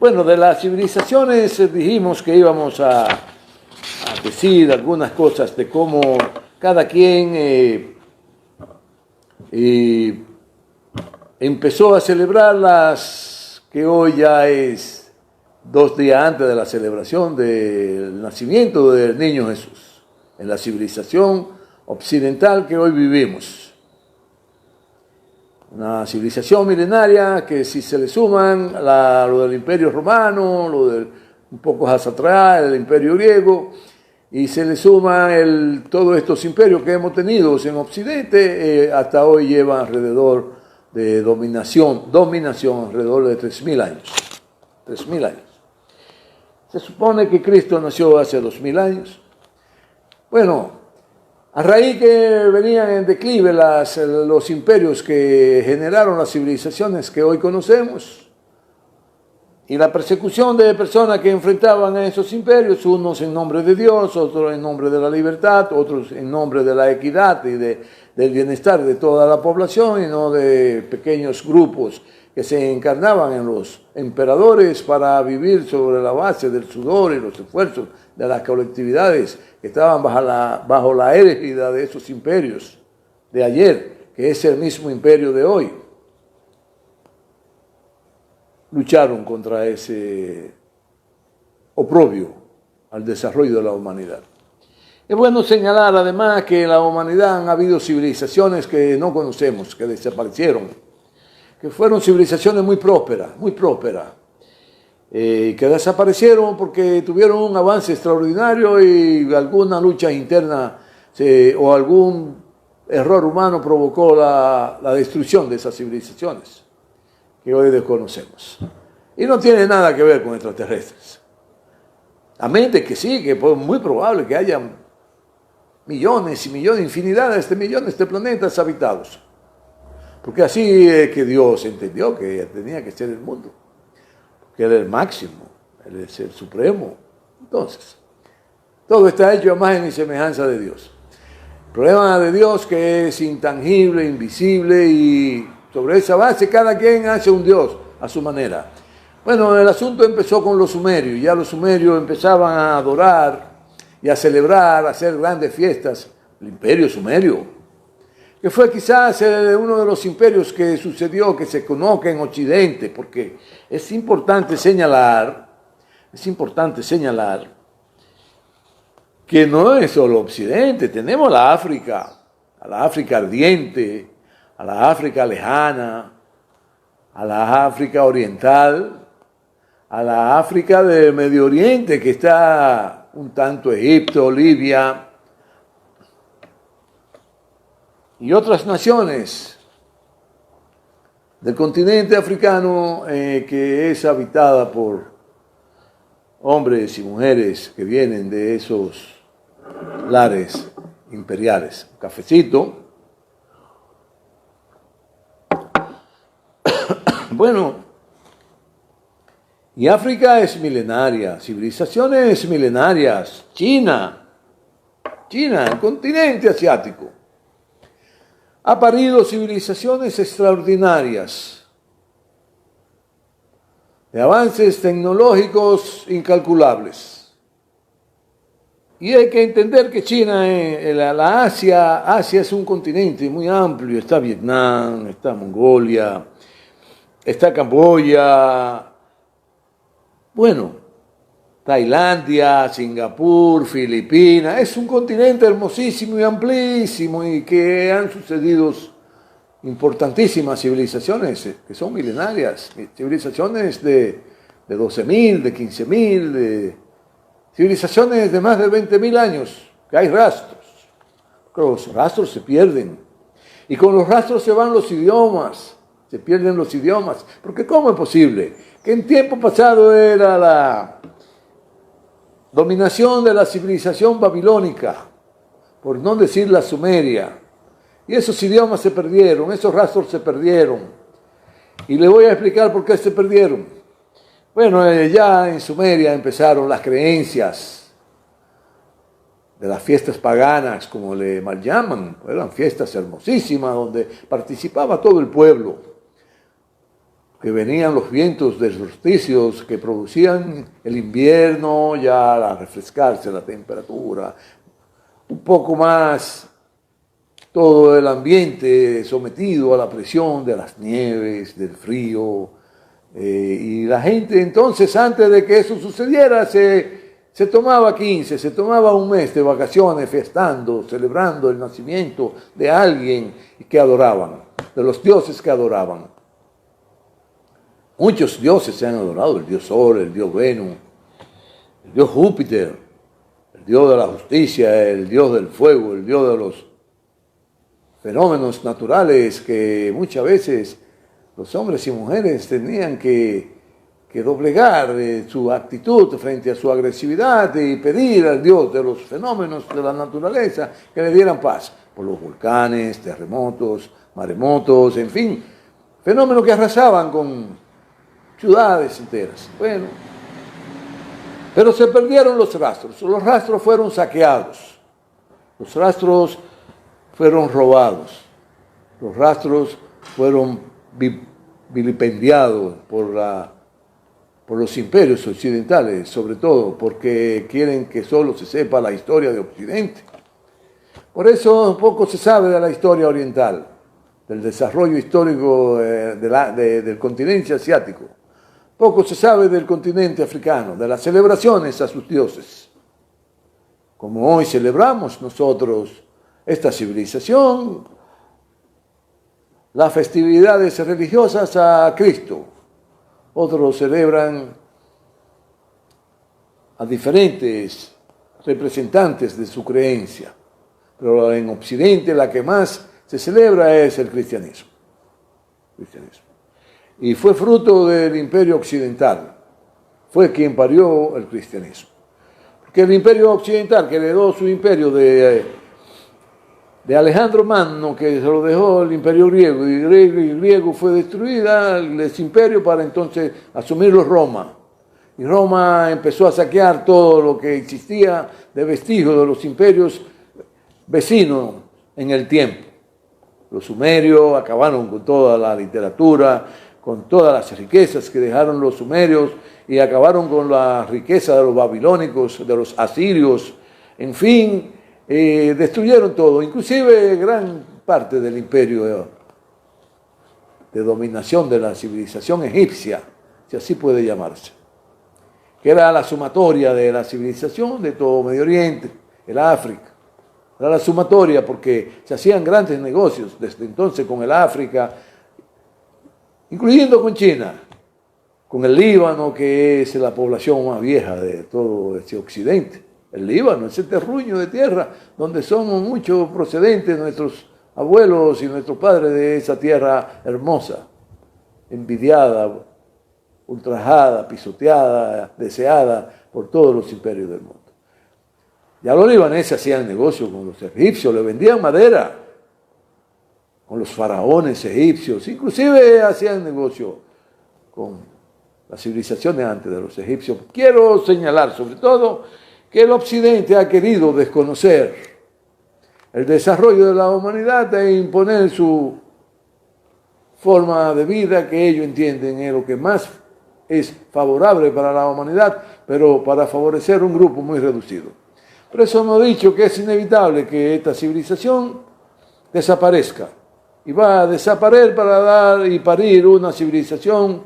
Bueno, de las civilizaciones dijimos que íbamos a decir algunas cosas de cómo cada quien empezó a celebrar las que hoy ya es 2 días antes de la celebración del nacimiento del niño Jesús, en la civilización occidental que hoy vivimos. Una civilización milenaria que si se le suman lo del Imperio Romano, un poco hacia atrás, el Imperio Griego, y se le suman todos estos imperios que hemos tenido en Occidente, hasta hoy lleva alrededor de dominación alrededor de 3.000 años. 3.000 años. Se supone que Cristo nació hace 2.000 años. Bueno, a raíz que venían en declive los imperios que generaron las civilizaciones que hoy conocemos, y la persecución de personas que enfrentaban a esos imperios, unos en nombre de Dios, otros en nombre de la libertad, otros en nombre de la equidad y del bienestar de toda la población, y no de pequeños grupos que se encarnaban en los emperadores para vivir sobre la base del sudor y los esfuerzos de las colectividades que estaban bajo la égida de esos imperios de ayer, que es el mismo imperio de hoy. Lucharon contra ese oprobio al desarrollo de la humanidad. Es bueno señalar además que en la humanidad han habido civilizaciones que no conocemos, que desaparecieron, que fueron civilizaciones muy prósperas, que desaparecieron porque tuvieron un avance extraordinario y alguna lucha interna o algún error humano provocó la destrucción de esas civilizaciones que hoy desconocemos. Y no tiene nada que ver con extraterrestres. A mente que sí, que es muy probable que haya millones y millones, infinidades de millones de planetas habitados. Porque así es que Dios entendió que tenía que ser el mundo. Que Él es el máximo, Él es el supremo. Entonces, todo está hecho a imagen y semejanza de Dios. El problema de Dios que es intangible, invisible, y sobre esa base cada quien hace un Dios a su manera. Bueno, el asunto empezó con los sumerios. Ya los sumerios empezaban a adorar y a celebrar, a hacer grandes fiestas. El imperio sumerio, que fue quizás uno de los imperios que sucedió, que se conoce en Occidente, porque es importante señalar que no es solo Occidente, tenemos la África, a la África ardiente, a la África lejana, a la África oriental, a la África del Medio Oriente, que está un tanto Egipto, Libia, y otras naciones del continente africano que es habitada por hombres y mujeres que vienen de esos lares imperiales. Un cafecito. Bueno, y África es milenaria, civilizaciones milenarias. China, el continente asiático, ha parido civilizaciones extraordinarias, de avances tecnológicos incalculables. Y hay que entender que China, Asia es un continente muy amplio. Está Vietnam, está Mongolia, está Camboya, bueno, Tailandia, Singapur, Filipinas. Es un continente hermosísimo y amplísimo, y que han sucedido importantísimas civilizaciones que son milenarias, civilizaciones de 12.000, de 15.000, de civilizaciones de más de 20.000 años, que hay rastros. Pero los rastros se pierden, y con los rastros se van los idiomas, se pierden los idiomas, porque ¿cómo es posible que en tiempo pasado era la dominación de la civilización babilónica, por no decir la sumeria, y esos idiomas se perdieron, esos rastros se perdieron? Y les voy a explicar por qué se perdieron. Bueno, ya en Sumeria empezaron las creencias de las fiestas paganas, como le mal llaman. Eran fiestas hermosísimas donde participaba todo el pueblo. que venían los vientos de solsticios que producían el invierno, ya al refrescarse la temperatura, un poco más todo el ambiente sometido a la presión de las nieves, del frío, y la gente entonces, antes de que eso sucediera, se tomaba 15, se tomaba un mes de vacaciones, festando, celebrando el nacimiento de alguien que adoraban, de los dioses que adoraban. Muchos dioses se han adorado, el dios Sol, el dios Venus, el dios Júpiter, el dios de la justicia, el dios del fuego, el dios de los fenómenos naturales que muchas veces los hombres y mujeres tenían que doblegar su actitud frente a su agresividad y pedir al Dios de los fenómenos de la naturaleza que le dieran paz, por los volcanes, terremotos, maremotos, en fin, fenómenos que arrasaban con ciudades enteras. Bueno, pero se perdieron los rastros fueron saqueados, los rastros fueron robados, los rastros fueron vilipendiados por los imperios occidentales, sobre todo porque quieren que solo se sepa la historia de Occidente. Por eso poco se sabe de la historia oriental, del desarrollo histórico del continente asiático. Poco se sabe del continente africano, de las celebraciones a sus dioses. Como hoy celebramos nosotros esta civilización, las festividades religiosas a Cristo. Otros celebran a diferentes representantes de su creencia, pero en Occidente la que más se celebra es el cristianismo. Y fue fruto del imperio occidental, fue quien parió el cristianismo. Porque el imperio occidental, que heredó su imperio de Alejandro Magno, que se lo dejó el imperio griego, y el griego fue destruida, ese imperio, para entonces asumirlo Roma. Y Roma empezó a saquear todo lo que existía de vestigios de los imperios vecinos en el tiempo. Los sumerios acabaron con toda la literatura, con todas las riquezas que dejaron los sumerios, y acabaron con la riqueza de los babilónicos, de los asirios, en fin, destruyeron todo, inclusive gran parte del imperio de dominación de la civilización egipcia, si así puede llamarse, que era la sumatoria de la civilización de todo Medio Oriente, el África. Era la sumatoria porque se hacían grandes negocios desde entonces con el África, incluyendo con China, con el Líbano, que es la población más vieja de todo este occidente. El Líbano, ese terruño de tierra donde somos muchos procedentes, nuestros abuelos y nuestros padres, de esa tierra hermosa, envidiada, ultrajada, pisoteada, deseada por todos los imperios del mundo. Ya los libaneses hacían negocio con los egipcios, le vendían madera con los faraones egipcios, inclusive hacían negocio con las civilizaciones antes de los egipcios. Quiero señalar sobre todo que el occidente ha querido desconocer el desarrollo de la humanidad e imponer su forma de vida que ellos entienden es lo que más es favorable para la humanidad, pero para favorecer un grupo muy reducido. Por eso hemos dicho que es inevitable que esta civilización desaparezca y va a desaparecer para dar y parir una civilización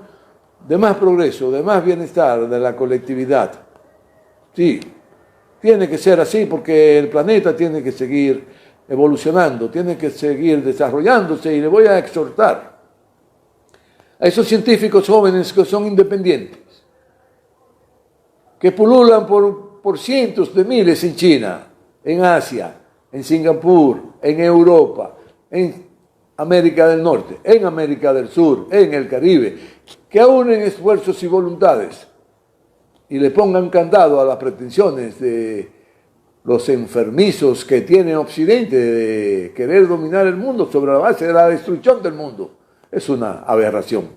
de más progreso, de más bienestar de la colectividad. Sí, tiene que ser así porque el planeta tiene que seguir evolucionando, tiene que seguir desarrollándose, y le voy a exhortar a esos científicos jóvenes que son independientes, que pululan por cientos de miles en China, en Asia, en Singapur, en Europa, en América del Norte, en América del Sur, en el Caribe, que unen esfuerzos y voluntades y le pongan candado a las pretensiones de los enfermizos que tiene Occidente de querer dominar el mundo sobre la base de la destrucción del mundo. Es una aberración.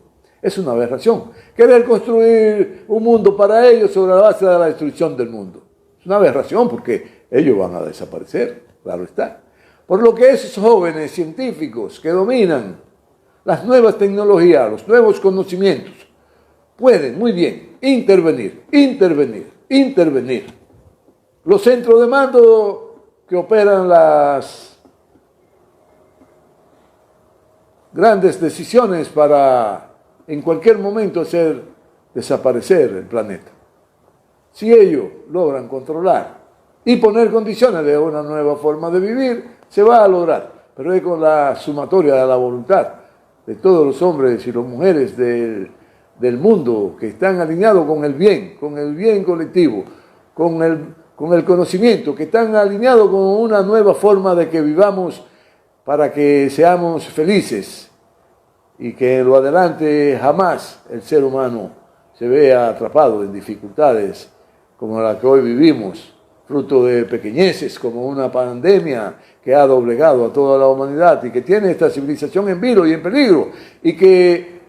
Es una aberración. Querer construir un mundo para ellos sobre la base de la destrucción del mundo. Es una aberración porque ellos van a desaparecer, claro está. Por lo que esos jóvenes científicos que dominan las nuevas tecnologías, los nuevos conocimientos, pueden muy bien intervenir. Los centros de mando que operan las grandes decisiones para en cualquier momento hacer desaparecer el planeta. Si ellos logran controlar y poner condiciones de una nueva forma de vivir, se va a lograr. Pero es con la sumatoria de la voluntad de todos los hombres y las mujeres del mundo que están alineados con el bien colectivo, con el conocimiento, que están alineados con una nueva forma de que vivamos para que seamos felices y que en lo adelante jamás el ser humano se vea atrapado en dificultades como la que hoy vivimos, fruto de pequeñeces como una pandemia que ha doblegado a toda la humanidad y que tiene esta civilización en vilo y en peligro, y que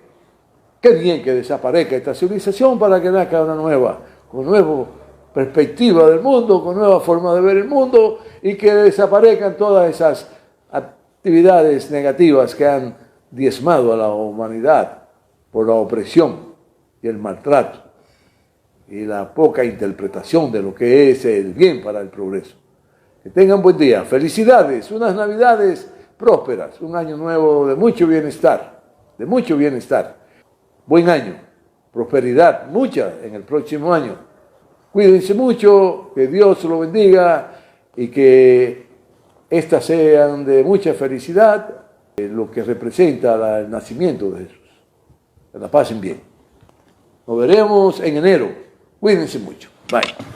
qué bien que desaparezca esta civilización para que nazca una nueva, con nueva perspectiva del mundo, con nueva forma de ver el mundo, y que desaparezcan todas esas actividades negativas que han diezmado a la humanidad por la opresión y el maltrato y la poca interpretación de lo que es el bien para el progreso. Que tengan buen día, felicidades, unas navidades prósperas, un año nuevo de mucho bienestar, buen año, prosperidad, mucha en el próximo año. Cuídense mucho, que Dios lo bendiga y que estas sean de mucha felicidad, lo que representa el nacimiento de Jesús. Que la pasen bien. Nos veremos en enero. Cuídense mucho. Bye.